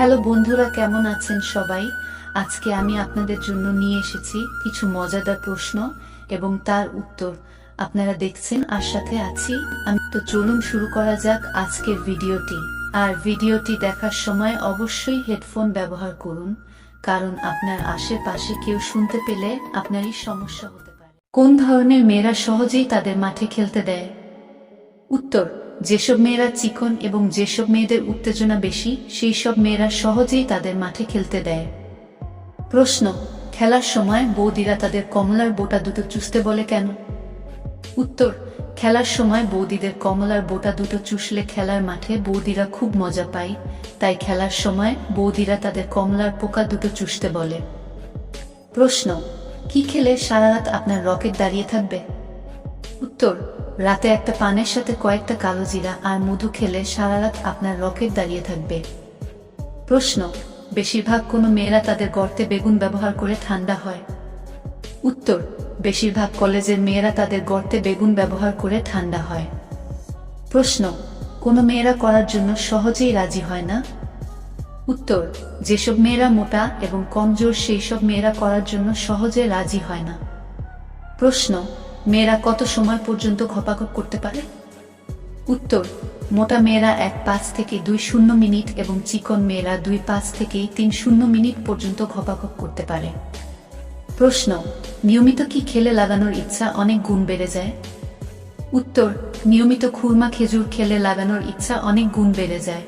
Hello বন্ধুরা, কেমন আছেন সবাই? আজকে আমি আপনাদের জন্য নিয়ে এসেছি কিছু মজাদার প্রশ্ন এবং তার উত্তর। আপনারা দেখছেন আর সাথে আছি আমি। তো চলুন শুরু করা যাক আজকের ভিডিওটি। আর ভিডিওটি দেখার সময় অবশ্যই হেডফোন ব্যবহার করুন, কারণ আপনার আশেপাশে কেউ শুনতে পেলে আপনারই সমস্যা হতে পারে। কোন ধরনের মেয়েরা সহজেই তাদের মাঠে খেলতে দেয়? উত্তর: যেসব মেয়েরা চিকন এবং যেসব মেয়েদের উত্তেজনা বেশি, সেই সব মেয়েরা সহজেই তাদের মাঠে খেলতে দেয়। প্রশ্ন: খেলার সময় বৌদিরা তাদের কমলার বোটা দুটো চুষতে বলে কেন? উত্তর: খেলার সময় বৌদিদের কমলার বোটা দুটো চুষলে খেলার মাঠে বৌদিরা খুব মজা পায়, তাই খেলার সময় বৌদিরা তাদের কমলার পোকা দুটো চুষতে বলে। প্রশ্ন: কি খেলে সারা রাত আপনার রকেট দাঁড়িয়ে থাকবে? উত্তর: রাতে একটা পানের সাথে কয়েকটা কালো জিরা আর মধু খেলে সারা রাত আপনার রকেট দাঁড়িয়ে থাকবে। প্রশ্ন: বেশিরভাগ কোন মেয়েরা তাদের গর্তে বেগুন ব্যবহার করে ঠান্ডা হয়? উত্তর: বেশিরভাগ কলেজের মেয়েরা তাদের গর্তে বেগুন ব্যবহার করে ঠান্ডা হয়। প্রশ্ন: কোন মেয়েরা করার জন্য সহজেই রাজি হয় না? উত্তর: যেসব মেয়েরা মোটা এবং কমজোর সেই সব মেয়েরা করার জন্য সহজে রাজি হয় না। প্রশ্ন: মেয়েরা কত সময় পর্যন্ত ঘপাঘপ করতে পারে? উত্তর: মোটা মেয়েরা 1-5 থেকে 2-0 মিনিট এবং চিকন মেয়েরা 2-5 থেকে 3-0 মিনিট পর্যন্ত ঘপাঘপ করতে পারে। প্রশ্ন: নিয়মিত কি খেলে লাগানোর ইচ্ছা অনেক গুণ বেড়ে যায়? উত্তর: নিয়মিত খুরমা খেজুর খেলে লাগানোর ইচ্ছা অনেক গুণ বেড়ে যায়।